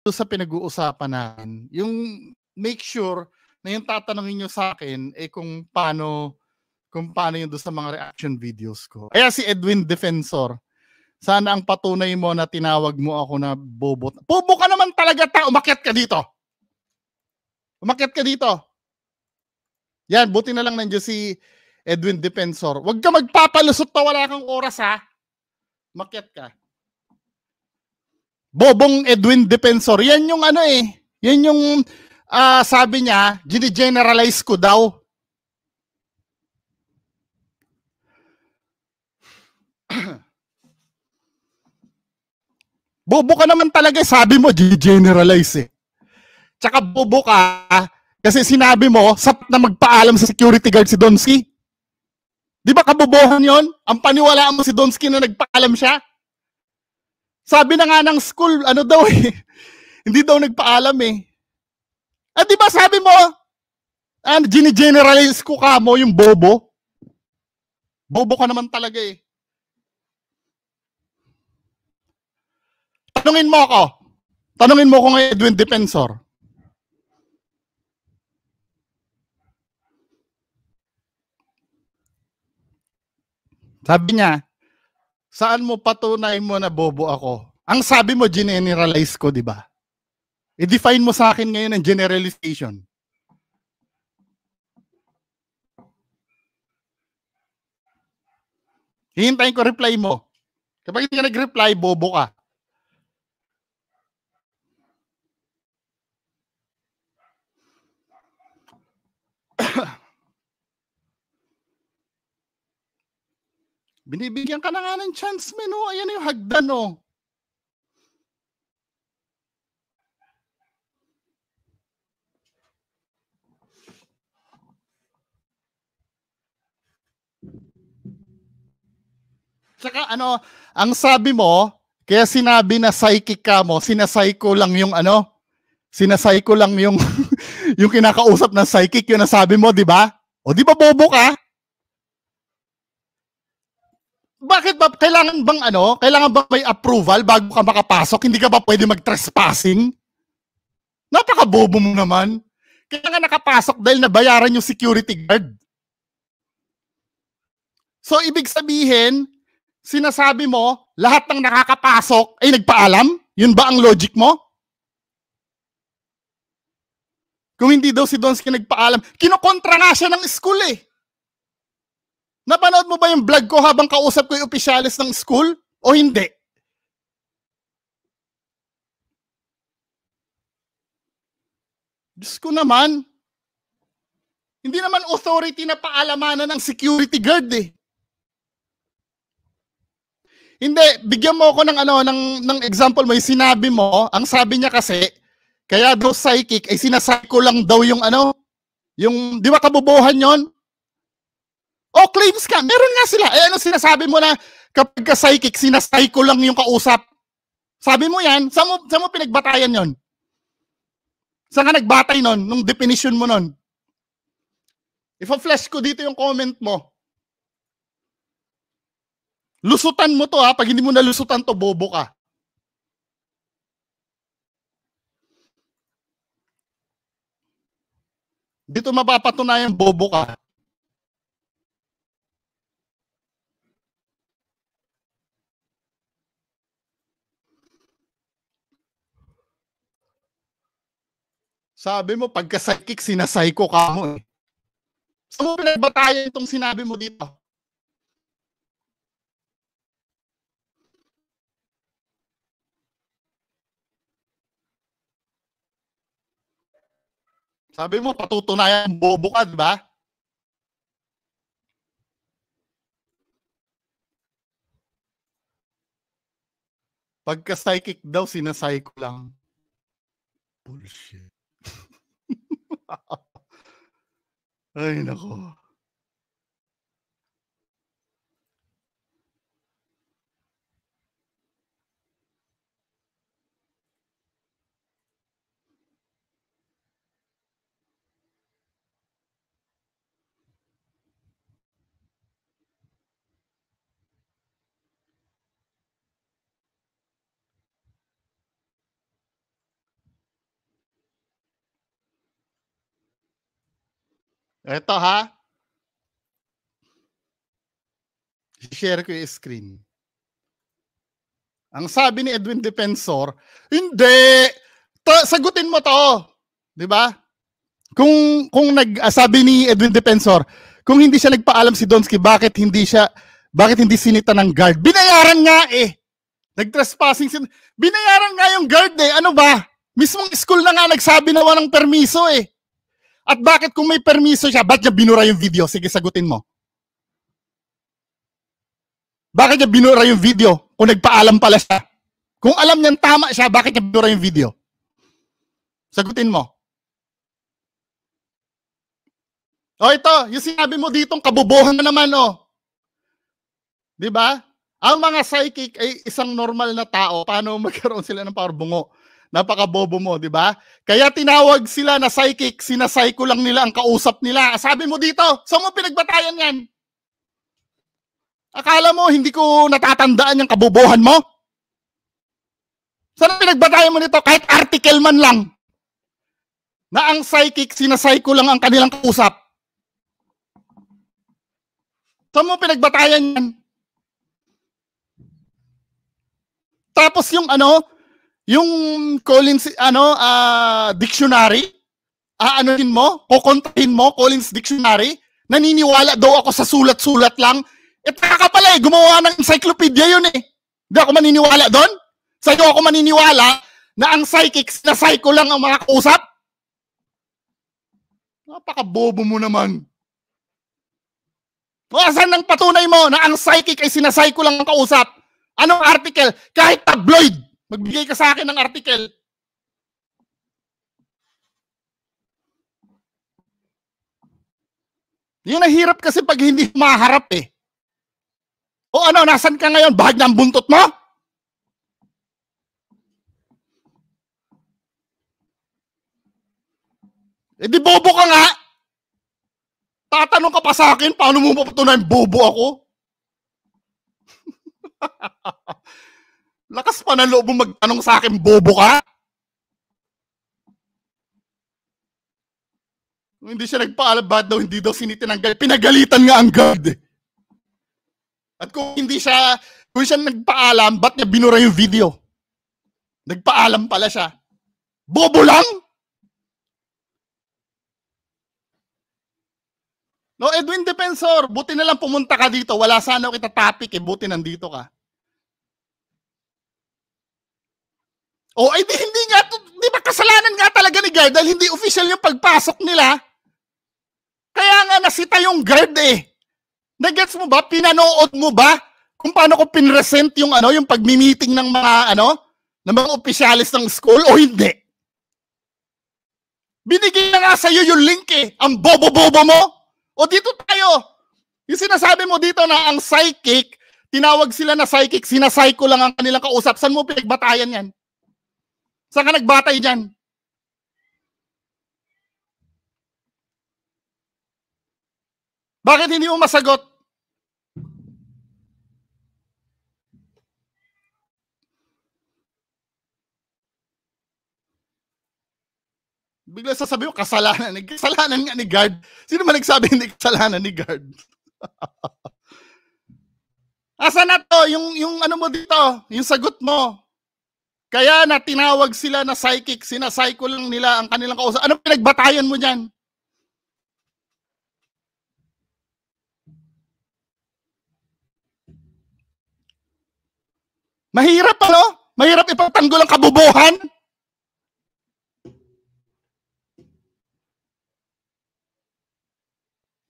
doon sa pinag-uusapan natin, yung make sure na yung tatanungin nyo sa akin kung paano yung doon sa mga reaction videos ko. Kaya si Edwin Defensor, sana ang patunay mo na tinawag mo ako na bobo. Bobo ka naman talaga, umakyat ka dito. Umakyat ka dito. Yan, buti na lang nandiyan si Edwin Defensor. Huwag ka magpapalusot na wala kang oras, ha? Umakyat ka. Bobong Edwin Defensor. Yan yung yan yung sabi niya, gine-generalize ko daw. Bobo ka naman talaga, sabi mo, gine-generalize Tsaka bobo ka, kasi sinabi mo, sapat na magpaalam sa security guard si Donsky. Di ba kabobohan yon? Ang paniwalaan mo si Donsky na nagpaalam siya? Sabi na nga ng school, hindi daw nagpaalam di ba sabi mo, gine-generalize ko ka mo yung bobo? Bobo ka naman talaga Tanungin mo ako ngayon, Edwin Defensor. Sabi niya, saan mo patunay mo na bobo ako? Ang sabi mo, generalize ko, di ba? I-define mo sa akin ngayon ang generalization. Hihintayin ko reply mo. Kapag hindi ka nag-reply, bobo ka. Binibigyan ka na nga ng chance, men. Ayan yung hagdan, Tsaka ang sabi mo, kaya sinabi na psychic ka mo, sinasayko lang yung yung kinakausap ng psychic, yun nasabi mo, di ba? O di ba bobo ka? Bakit ba kailangan bang may approval bago ka makapasok? Hindi ka ba pwede mag-trespassing? Napaka-bobo mo naman. Kaya nga nakapasok dahil nabayaran yung security guard. So ibig sabihin, sinasabi mo, lahat ng nakakapasok ay nagpaalam? Yun ba ang logic mo? Kung hindi daw si Donsky nagpaalam, kinokontra nga siya ng school Napanood mo ba yung vlog ko habang kausap ko yung opisyalis ng school? O hindi? Diyos ko naman. Hindi naman authority na paalamanan ng security guard Hindi, bigyan mo ako ng example mo, yung sinabi mo, ang sabi niya kasi, kaya daw psychic, ay sinasayko lang daw yung yung, di ba kabobohan yon? O claims ka, meron nga sila. Ano sinasabi mo na kapag ka psychic, sinasayko lang yung kausap? Sabi mo yan, saan mo pinagbatayan yon? Saan ka nagbatay nun, nung definition mo nun? Ipa-flash ko dito yung comment mo. Lusutan mo to pag hindi mo nalusutan to, bobo ka. Dito mapapatunayan bobo ka. Sabi mo, pagka-psychic, sinasayko ka mo Saan mo pinagbatayan itong sinabi mo dito? Sabi mo, patutunayan bobo ka, diba? Pagka-psychic daw, sinasayko lang. Bullshit. Ay, nako. Eto ha. I-share ko yung screen. Ang sabi ni Edwin Defensor, hindi. Sagutin mo to. 'Di ba? Kung sabi ni Edwin Defensor, kung hindi siya nagpaalam si Donsky, bakit hindi sinita ng guard? Binayaran nga eh. Nag-trespassing binayaran nga yung guard eh. Ano ba? Mismong school na nga nagsabi na walang permiso eh. At bakit kung may permiso siya, bakit niya binura yung video? Sige, sagutin mo. Bakit niya binura yung video kung nagpaalam pala siya? Kung alam niyang tama siya, bakit niya binura yung video? Sagutin mo. O ito, yung sinabi mo ditong kabobohan na naman, oh. 'Di ba? Ang mga psychic ay isang normal na tao. Paano magkaroon sila ng power? Bungo. Napakabobo mo, 'di ba? Kaya tinawag sila na psychic, sinasayko lang nila ang kausap nila. Sabi mo dito, saan mo pinagbatayan 'yan? Akala mo hindi ko natatandaan yung kabobohan mo? Saan pinagbatayan mo nito? Kahit article man lang na ang psychic, sinasayko lang ang kanilang kausap. Saan mo pinagbatayan yan? Tapos yung yung Collins dictionary, aanohin mo, kukontahin mo Collins dictionary, naniniwala daw ako sa sulat-sulat lang. Taka pala eh, gumawa ng encyclopedia yun eh. Hindi ako maniniwala doon? Sa'yo ako maniniwala na ang psychics na psycho lang ang mga kausap? Napakabobo mo naman. O asan ang patunay mo na ang psychic ay sinasayko lang ang kausap? Anong article? Kahit tabloid, magbigay ka sa akin ng article. Yung nahirap kasi pag hindi maharap eh. O nasan ka ngayon? Bahag na ang buntot mo? Eh di bobo ka nga. Tatanong ka pa sa akin, paano mo mapatunayan bobo ako? Lakas pa ng loob mo magtanong sa akin, bobo ka? Hindi siya nagpaalam, ba't daw hindi daw sinitinanggal? Pinagalitan nga ang guard. At kung siya nagpaalam, ba't niya binura yung video? Nagpaalam pala siya. Bobo lang? No, Edwin Defensor, buti na lang pumunta ka dito. Wala sana kita topic eh, buti nandito ka. O, ay hindi nga, di ba kasalanan nga talaga ni guard dahil hindi official yung pagpasok nila? Kaya nga nasita yung guard eh. Nagets mo ba? Pinanood mo ba kung paano ko pinresent yung yung pagmi-meeting ng mga ng mga opisyalis ng school o hindi? Binigay na nga sa iyo yung link eh. Ang bobo-bobo mo. O dito tayo. Yung sinasabi mo dito na ang psychic, tinawag sila na psychic, sinasayko lang ang kanilang kausap. Saan mo pinagbatayan yan? Saan ka nagbatay dyan? Bakit hindi mo masagot? Bigla sasabi mo, kasalanan nga ni guard. Sino man nagsabi hindi kasalanan ni guard? Asa na to? Yung mo dito? Yung sagot mo. Kaya na tinawag sila na psychic, sinasayko lang nila ang kanilang kausap. Anong pinagbatayan mo dyan? Mahirap Mahirap ipagtanggol ang kabobohan?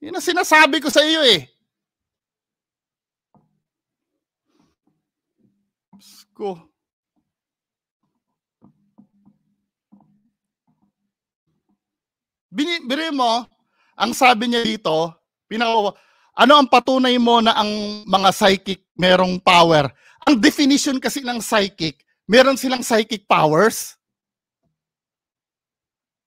Yun ang sinasabi ko sa iyo eh. Ko. Biri mo, ang sabi niya dito, ano ang patunay mo na ang mga psychic merong power? Ang definition kasi ng psychic, meron silang psychic powers.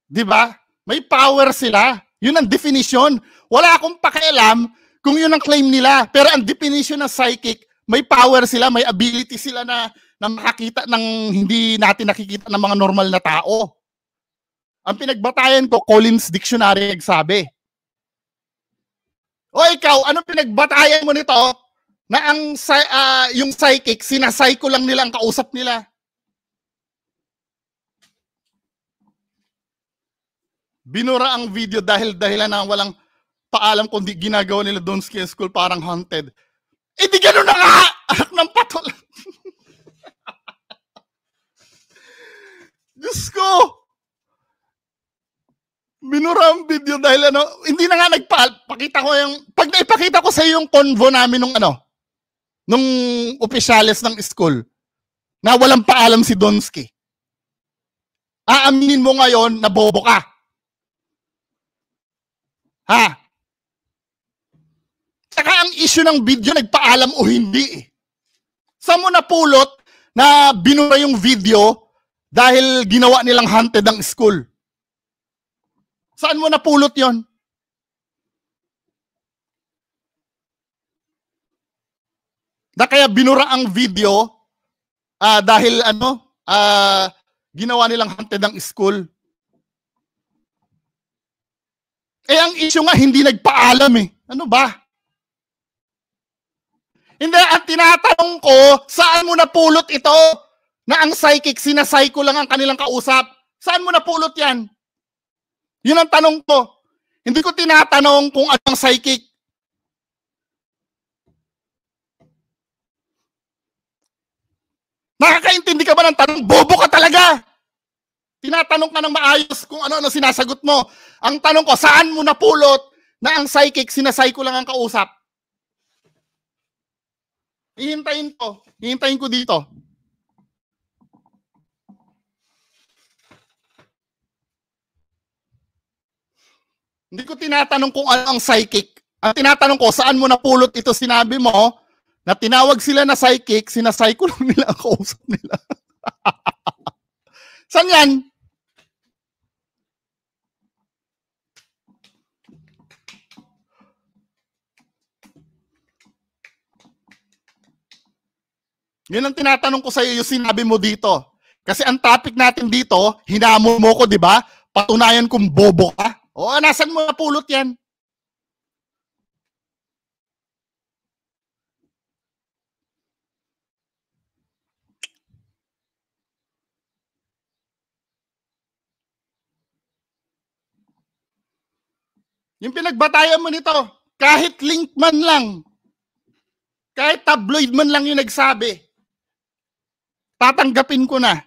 'Di ba? May power sila. Yun ang definition. Wala akong pakialam kung yun ang claim nila. Pero ang definition ng psychic, may power sila, may ability sila na makakita ng hindi natin nakikita ng mga normal na tao. Ang pinagbatayan ko, Collins Dictionary nagsabi. O ikaw, ano pinagbatayan mo nito na yung psychic, sinasay ko lang nila ang kausap nila? Binura ang video dahilan na walang paalam kundi ginagawa nila doon sa school parang haunted. Eh di gano'n na nga! Anak ng patol. Diyos ko! Binura ang video dahil hindi na nga pakita ko yung, pag naipakita ko sa yung convo namin nung opisyales ng school, na walang paalam si Donsky. Aaminin mo ngayon na bobo ka. Ha? Saka ang issue ng video, nagpaalam o hindi eh. Saan mo napulot na binura yung video dahil ginawa nilang haunted ang school? Saan mo napulot yon? Na kaya binura ang video dahil ginawa nilang haunted ang school. Eh ang issue nga hindi nagpaalam eh. Ano ba? Hindi, ang tinatanong ko, saan mo napulot ito na ang psychic, sinasay ko lang ang kanilang kausap? Saan mo napulot yan? Yun ang tanong ko. Hindi ko tinatanong kung anong psychic. Nakakaintindi ka ba ng tanong? Bobo ka talaga! Tinatanong ka ng maayos kung ano-ano sinasagot mo. Ang tanong ko, saan mo napulot na ang psychic, sinasay ko lang ang kausap? Hihintayin ko dito. Hindi ko tinatanong kung ano ang psychic. Ang tinatanong ko, saan mo napulot ito? Sinabi mo na tinawag sila na psychic, sinasay ko lang nila ang kausap nila. Saan yan? Yun ang tinatanong ko sa iyo, yung sinabi mo dito. Kasi ang topic natin dito, hinamon mo ko, di ba? Patunayan kung bobo ka. O, nasan mo napulot yan? Yung pinagbatayan mo nito, kahit link man lang, kahit tabloid man lang yung nagsabi, tatanggapin ko na.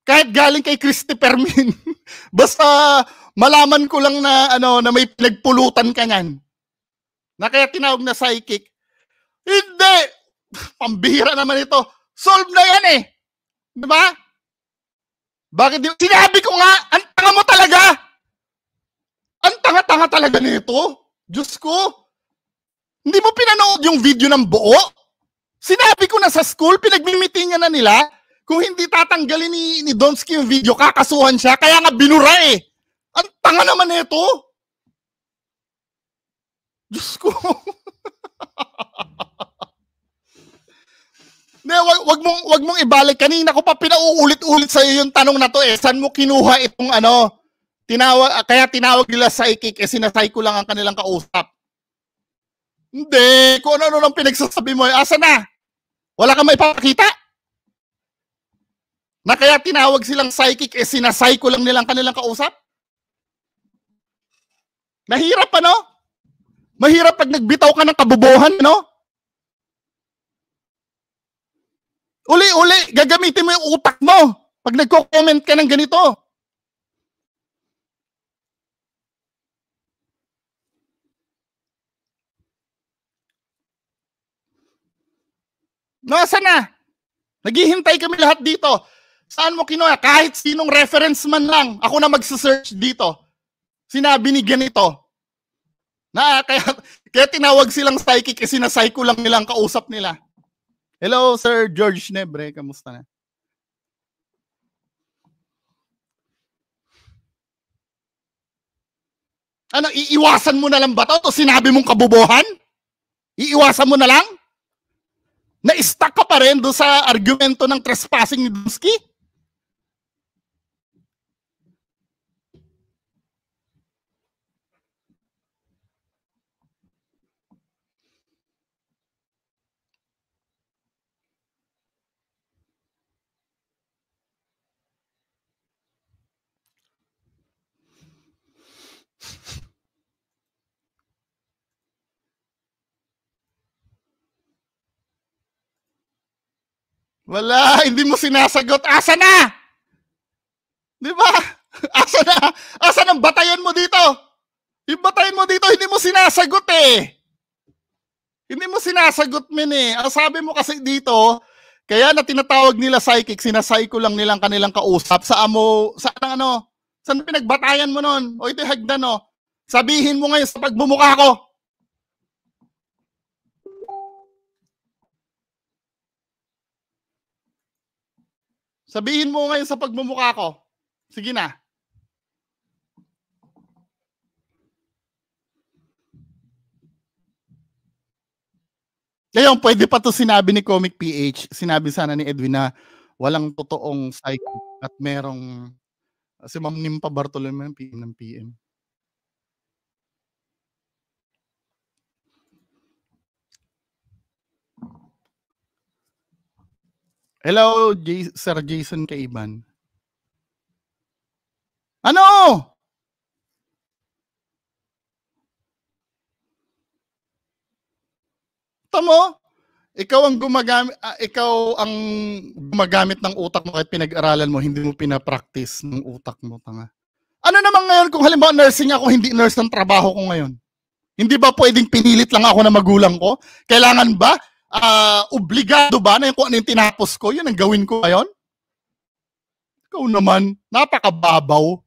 Kahit galing kay Christopher Min, basta malaman ko lang na na may pinagpulutan ka niyan. Na kaya tinawag na psychic. Hindi! Pambihira naman ito. Solve na yan eh. Di ba? Bakit di? Sinabi ko nga, ang tanga mo talaga! Ang tanga-tanga talaga nito. Diyos ko. Hindi mo pinanood yung video ng buo? Sinabi ko na sa school, pinagmimitingan na nila. Kung hindi tatanggalin ni Donsky yung video, kakasuhan siya. Kaya nga binura eh. Ang tanga naman nito. Diyos ko. Wag mong ibalik. Kanina ko pa pinauulit-ulit sa iyo yung tanong na to eh. Saan mo kinuha itong kaya tinawag nila psychic eh, sinasay ko lang ang kanilang kausap. Hindi. Kung ano lang pinagsasabi mo, asa na? Wala kang maipakita? Na kaya tinawag silang psychic eh, sinasay ko lang nilang kanilang kausap? Mahirap Mahirap pag nagbitaw ka ng kabubuhan, Uli-uli, gagamitin mo yung utak mo pag nagko-comment ka ng ganito. Nasaan na? Naghihintay kami lahat dito. Saan mo kinuha? Kahit sinong reference man lang, ako na magsa-search dito. Sinabi ni ganito. Kaya tinawag silang psychic kasi sinasay ko lang nilang kausap nila. Hello, Sir George Nebre. Kamusta na? Iiwasan mo na lang ba ito? O sinabi mong kabubuhan? Iiwasan mo na lang? Na-stuck ka pa rin doon sa argumento ng trespassing ni Donsky? Wala, hindi mo sinasagot. Asa na? Di ba? Asa na? Asa ang batayan mo dito? Yung batayan mo dito, hindi mo sinasagot eh. Hindi mo sinasagot, men eh. Ang sabi mo kasi dito, kaya na tinatawag nila psychic, sinasayko lang nilang kanilang kausap. Saan ano? Saan pinagbatayan mo nun? O ito hagdan, no? Sabihin mo ngayon sa pagbumuka ko. Sabihin mo ngayon sa pagmumukha ko. Sige na. Ngayon, pwede pa to sinabi ni Comic PH. Sinabi sana ni Edwin na walang totoong psychic at merong si Ma'am Nimpa Bartolome ng PM. Hello, Sir Jason Kaiban. Ano? Tamo? Ikaw ang gumagamit ng utak mo kahit pinag-aralan mo, hindi mo pina-practice ng utak mo, tanga. Ano naman ngayon kung halimbawa nursing ako, hindi nurse ng trabaho ko ngayon? Hindi ba pwedeng pinilit lang ako ng magulang ko? Kailangan ba? Obligado ba na kung ano yung tinapos ko, yun ang gawin ko ngayon? Ikaw naman, napakababaw.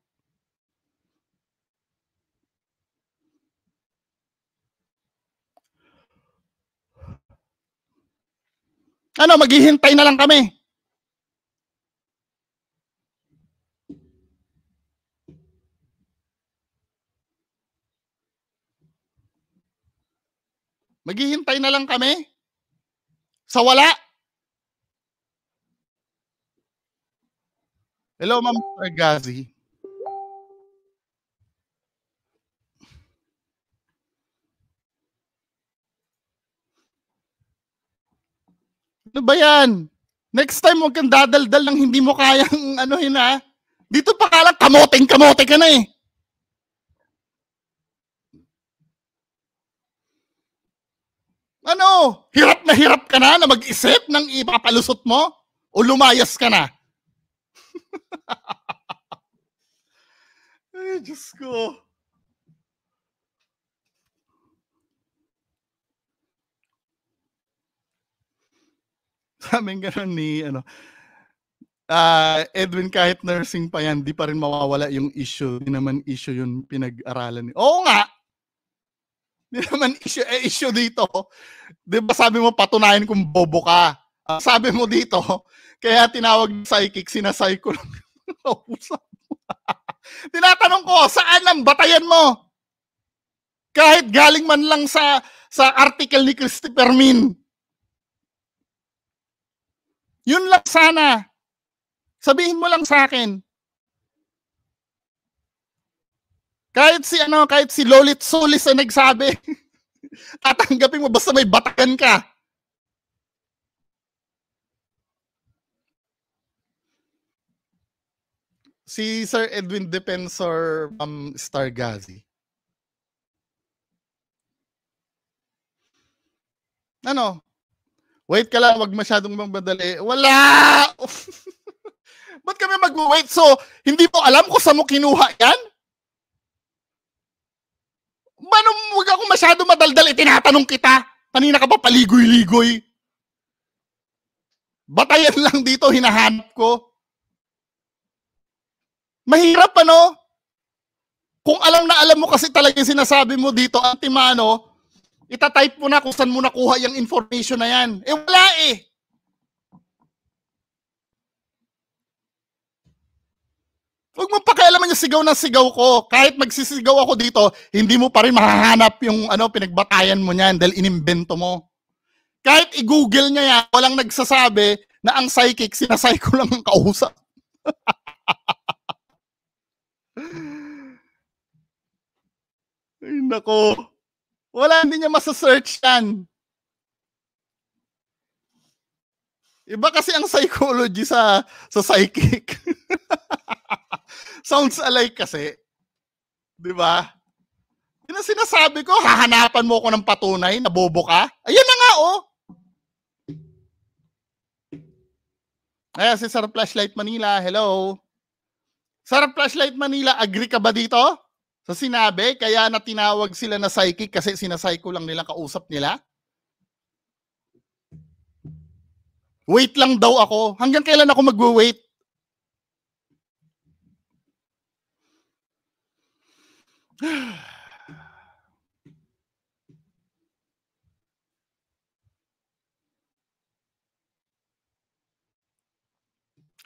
Ano, maghihintay na lang kami. Maghihintay na lang kami? Sa wala? Hello, Ma'am Gazi. Ano ba yan? Next time, huwag kang dadaldal ng hindi mo kayang anuhin ha. Dito pa ka lang, kamote ka na eh. Ano? Hirap ka na mag-isip ng ipapalusot mo? O lumayas ka na? Ay, Diyos ko. Sabi gano'n ni Edwin, kahit nursing pa yan, di pa rin mawawala yung issue. Di naman issue yung pinag-aralan. Oo nga. Di naman issue dito. Di ba sabi mo patunayan kung bobo ka? Sabi mo dito, kaya tinawag psychic, sinasay ko lang. Tinatanong ko, saan ang batayan mo? Kahit galing man lang sa article ni Christopher Min. Yun lang sana. Sabihin mo lang sa akin. Kahit si Lolit Solis na nagsabi, tatanggapin mo basta may batakan ka. Si Sir Edwin Defensor Stargazi. Ano? Wait ka lang, wag masyadong magmadali. Wala! Ba't kami mag-wait? So, hindi mo alam kung saan mo kinuha yan? Mano, wag ako masyado madaldal, tinatanong kita. Kanina ka pa paligoy-ligoy. Batayan lang dito, hinahanap ko. Mahirap ano? Kung alam na alam mo kasi talaga yung sinasabi mo dito, Antimano, itatype mo na kung saan mo nakuha yung information na yan. Eh wala eh. Huwag mo pakialaman yung sigaw ng sigaw ko. Kahit magsisigaw ako dito, hindi mo pa rin mahahanap yung pinagbatayan mo niyan dahil inimbento mo. Kahit i-google niya yan, walang nagsasabi na ang psychic, sinasayko lang ang kausap. Ay, nako. Wala, hindi niya masasearch yan. Iba kasi ang psychology sa psychic. Sounds alike kasi. Di ba? Yun ang sinasabi ko, hahanapan mo ko ng patunay na bobo ka. Ayan na nga, oh. Ayan, si Sir Flashlight Manila, hello. Sir Flashlight Manila, agree ka ba dito? Sa sinabi, kaya na tinawag sila na psychic kasi sinapsyko lang nila kausap nila? Wait lang daw ako. Hanggang kailan ako magwe-wait?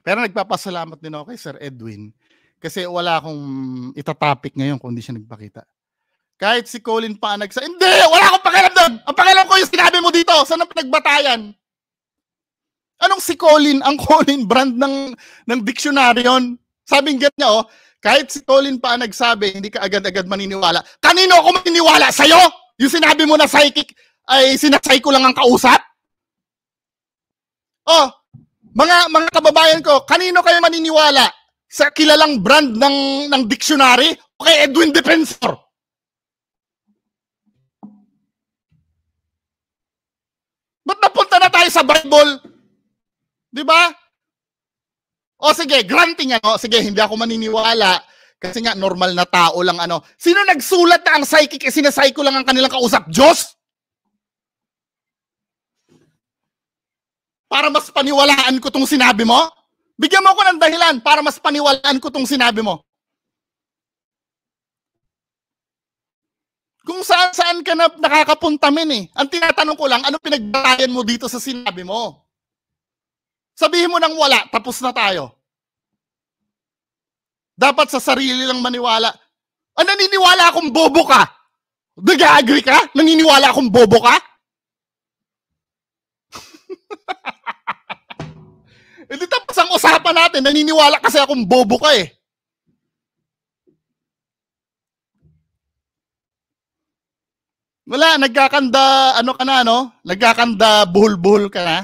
Pero nagpapasalamat din ako kay Sir Edwin kasi wala akong itatopic ngayon kung hindi siya nagpakita. Kahit si Colin pa hindi! Wala akong pakialam doon! Ang pakialam ko yung sinabi mo dito! Saan ang pinagbatayan? Anong si Colin? Ang Colin brand ng dictionary yon. Sabing ganyan niya, kahit si Colin pa nagsabi, hindi ka agad-agad maniniwala. Kanino ako maniniwala? Sa'yo? Yung sinabi mo na psychic ay sinapsyko lang ang kausap? Mga kababayan ko, kanino kayo maniniwala? Sa kilalang brand ng dictionary o kay Edwin Defensor? Ba't napunta na tayo sa Bible? Di ba? Sige, granting sige, hindi ako maniniwala kasi nga normal na tao lang Sino nagsulat na ang psychic sinapsyko lang ang kanilang kausap? Diyos? Para mas paniwalaan ko tong sinabi mo? Bigyan mo ko ng dahilan para mas paniwalaan ko tong sinabi mo. Kung saan ka na nakakapunta Ang tinatanong ko lang, ano pinagbatayan mo dito sa sinabi mo? Sabihin mo nang wala, tapos na tayo. Dapat sa sarili lang maniwala. Naniniwala akong bobo ka? Nag-agree ka? Naniniwala akong bobo ka? Hindi tapos ang usapan natin, naniniwala kasi akong bobo ka eh. Wala, nagkakanda, ka na, Nagkakanda, buhol-buhol ka na.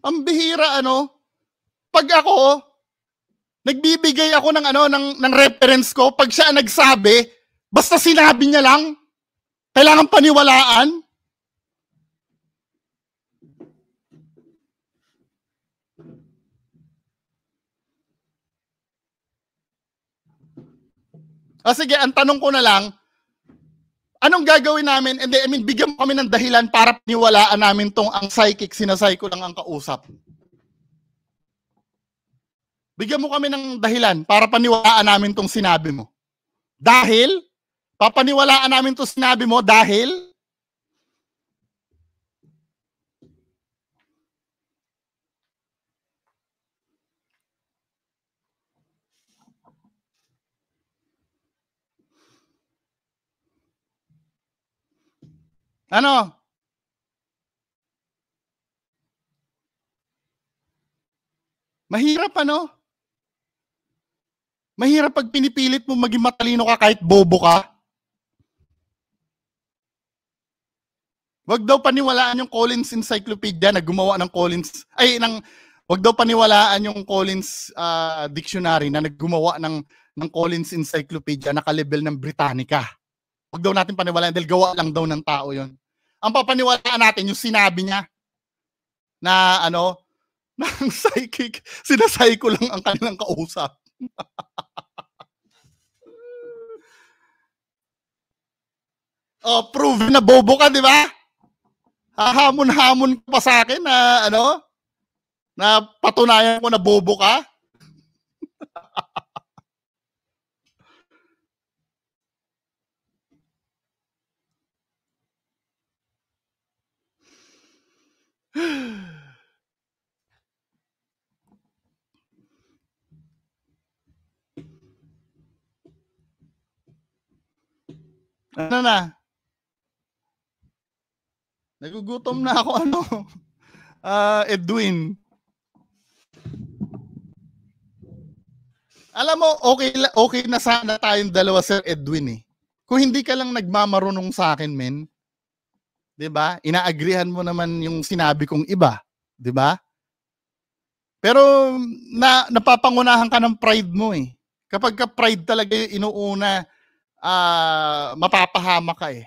Ang bihira, pag ako, nagbibigay ako ng reference ko, pag siya nagsabi, basta sinabi niya lang, kailangan paniwalaan. Sige, ang tanong ko na lang, anong gagawin namin? Bigyan mo kami ng dahilan para paniwalaan namin tong ang psychic, sinapsyko lang ang kausap. Bigyan mo kami ng dahilan para paniwalaan namin tong sinabi mo. Dahil? Papaniwalaan namin tong sinabi mo dahil? Mahirap Mahirap pag pinipilit mo maging matalino ka kahit bobo ka. Wag daw paniwalaan yung Collins Encyclopedia na gumawa ng Collins, wag daw paniwalaan yung Collins Dictionary na naggumawa ng Collins Encyclopedia na ka-level ng Britannica. Wag daw natin paniwalaan dahil gawa lang daw ng tao yon. Ang papaniwalaan natin yung sinabi niya na ng psychic, sinapsyko lang ang kanilang kausap. Proven na bobo ka, di ba? Hahamon-hamon ka pa sa akin na na patunayan ko na bobo ka. Ano na? Nagugutom na ako Edwin. Alam mo, okay na sana tayong dalawa, Sir Edwin eh. Kung hindi ka lang nagmamarunong sa akin, men. 'Di ba? Inaagrihan mo naman yung sinabi kong iba, 'di ba? Pero napapangunahan ka ng pride mo eh. Kapag ka pride talaga yung inuuna, mapapahama ka eh.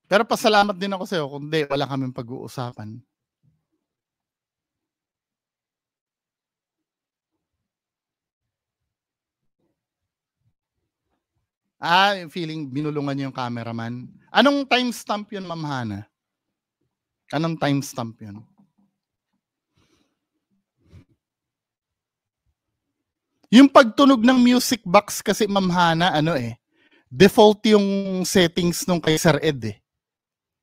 Pero pasalamat din ako sa'yo kung di wala kaming pag-uusapan. Yung feeling binulungan niyo yung cameraman. Anong timestamp yun, Ma'am Hana? Anong timestamp yun? Yung pagtunog ng music box kasi, Ma'am Hana, default yung settings nung kay Sir Ed eh.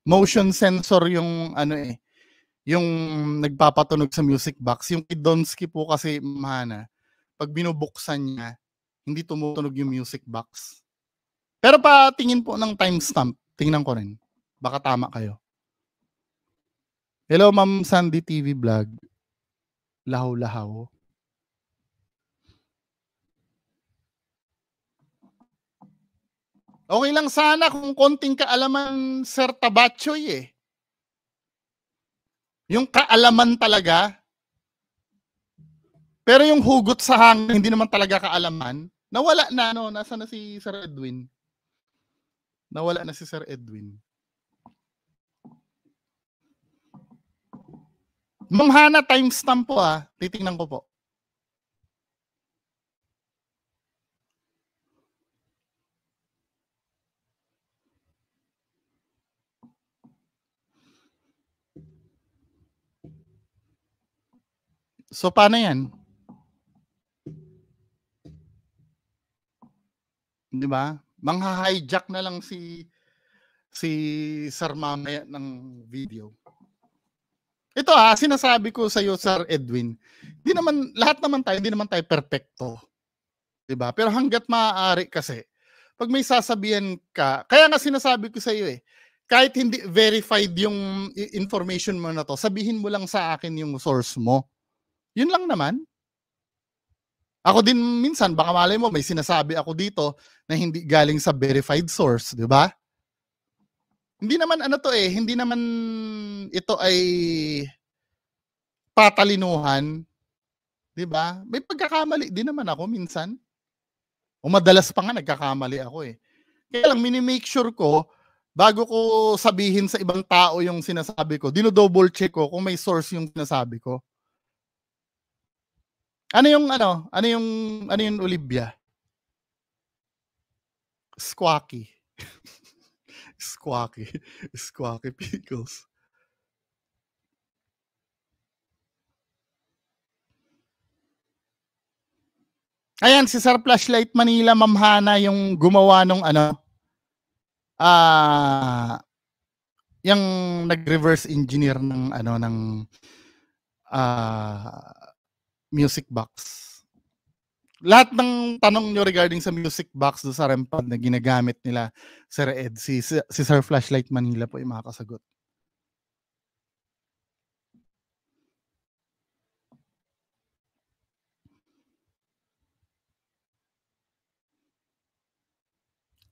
Motion sensor yung yung nagpapatunog sa music box. Yung kay Donsky po kasi, Ma'am Hana, pag binubuksan niya, hindi tumutunog yung music box. Pero patingin po ng timestamp. Tingnan ko rin. Baka tama kayo. Hello, Ma'am Sandy TV Vlog. Lahaw-lahaw. Okay lang sana kung konting kaalaman, Sir Tabachoy eh. Yung kaalaman talaga. Pero yung hugot sa hangin, hindi naman talaga kaalaman. Nawala na, nasa na si Sir Edwin? Nawala na si Sir Edwin. Ma'am Hana, timestamp po titingnan ko po. So, paano yan? Di ba? Mangha-hijack na lang si Sir mamaya ng video. Ito sinasabi ko sa iyo, Sir Edwin, lahat naman tayo, hindi naman tayo perfecto. 'Di ba? Pero hangga't maaari kasi, pag may sasabihan ka, kaya nga sinasabi ko sa iyo kahit hindi verified yung information mo na to, sabihin mo lang sa akin yung source mo. Yun lang naman. Ako din minsan, baka malay mo, may sinasabi ako dito na hindi galing sa verified source, 'di ba? Hindi naman hindi naman ito ay patalinuhan, 'di ba? May pagkakamali din naman ako minsan. O madalas pa nga nagkakamali ako eh. Kaya lang mini-make sure ko bago ko sabihin sa ibang tao yung sinasabi ko, dino-double check ko kung may source yung sinasabi ko. Ano yung Olivia? Squawky. Squawky pickles. Ayan, si Sir Flashlight Manila, Ma'am Hana, yung gumawa nung yung nag-reverse engineer ng music box. Lahat ng tanong nyo regarding sa music box do sa REMPAD na ginagamit nila, Sir Ed, si Sir Flashlight Manila po yung makakasagot.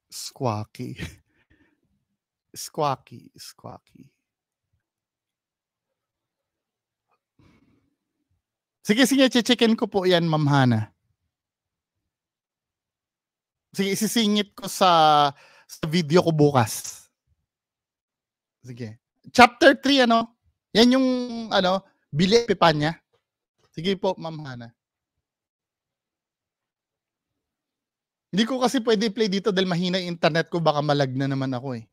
Squawky. Squawky. Sige, checkin ko po yan, Ma'am Hana. Sige, isisingit ko sa video ko bukas. Sige. Chapter 3, yan yung, Bili Epipanya. Sige po, Ma'am Hana. Hindi ko kasi pwede play dito dahil mahina yung internet ko, baka malag na naman ako eh.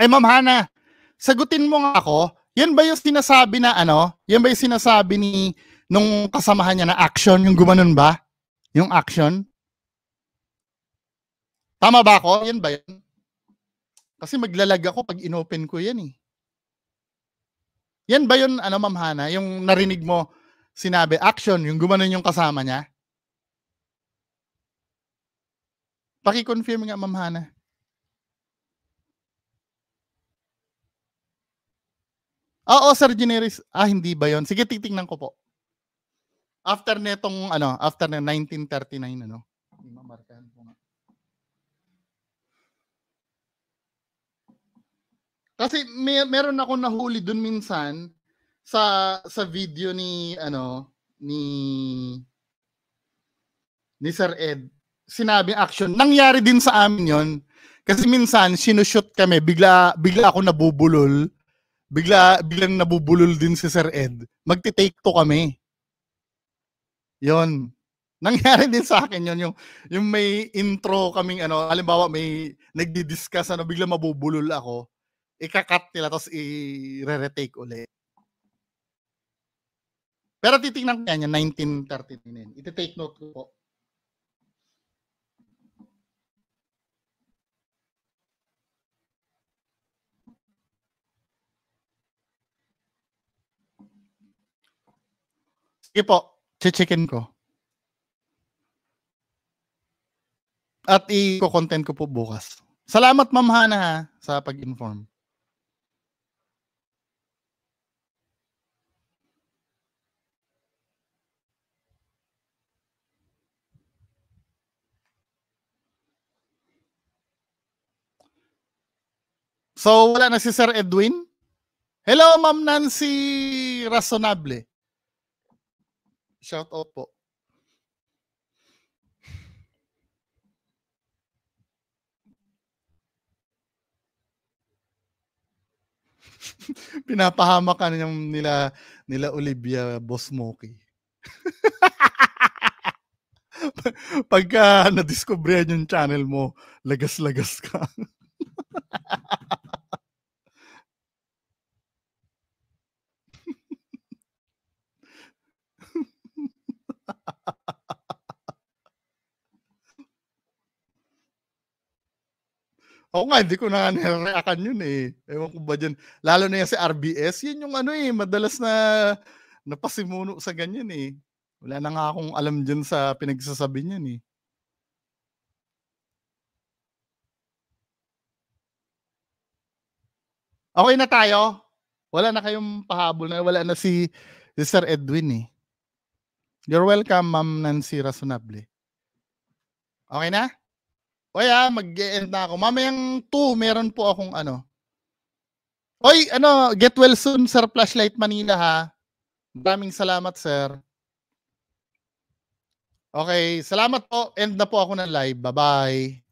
Ay, Ma'am Hana, sagutin mo nga ako, yan ba yung sinasabi na yan ba yung sinasabi ni nung kasamahan niya na action, yung gumanon ba? Yung action? Tama ba ako? Yan ba yan? Kasi maglalag ako pag inopen ko yan eh. Yan ba yun, Ma'am Hana, yung narinig mo, sinabi, action, yung gumanon yung kasama niya? Paki-confirm nga, Ma'am Hana. Oo, Sir Generis. Hindi ba yun? Sige, titingnan ko po. After netong, after na 1939, mamarkahan ko nga. Kasi meron ako nahuli dun minsan sa video ni ni Sir Ed, sinabi action, nangyari din sa amin yon. Kasi minsan sinushoot kami, bigla ako nabubulol. Biglang nabubulol din si Sir Ed. Magti-take two kami. Yon. Nangyari din sa akin yon, yung may intro kaming halimbawa may nagdi-discuss biglang mabubulol ako. Ika-cut nila tapos i-retake ulit. Pero titingnan ko yan, 1939. Iti-take note ko po. Sige po, checkin ko. At i-content ko po bukas. Salamat Ma'am Hana sa pag-inform. So, wala na si Sir Edwin? Hello, Ma'am Nancy Razonable. Shout out po. Pinapahamak ka nila Olivia Boss Moki. Pagka na-discoveryan yung channel mo, lagas-lagas ka. Ako nga, hindi ko na nire-reactan yun eh. Ewan ko ba dyan. Lalo na yan si RBS, yun yung madalas na napasimuno sa ganyan eh. Wala na nga akong alam dyan sa pinagsasabi niyan eh. Okay na tayo? Wala na kayong pahabol na, wala na si Sir Edwin eh. You're welcome, Ma'am Nancy Razonable. Okay na? O mag-e-end na ako. Mamayang 2, meron po akong Oy, get well soon, Sir Flashlight Manila ha. Maraming salamat, sir. Okay, salamat po. End na po ako ng live. Bye-bye.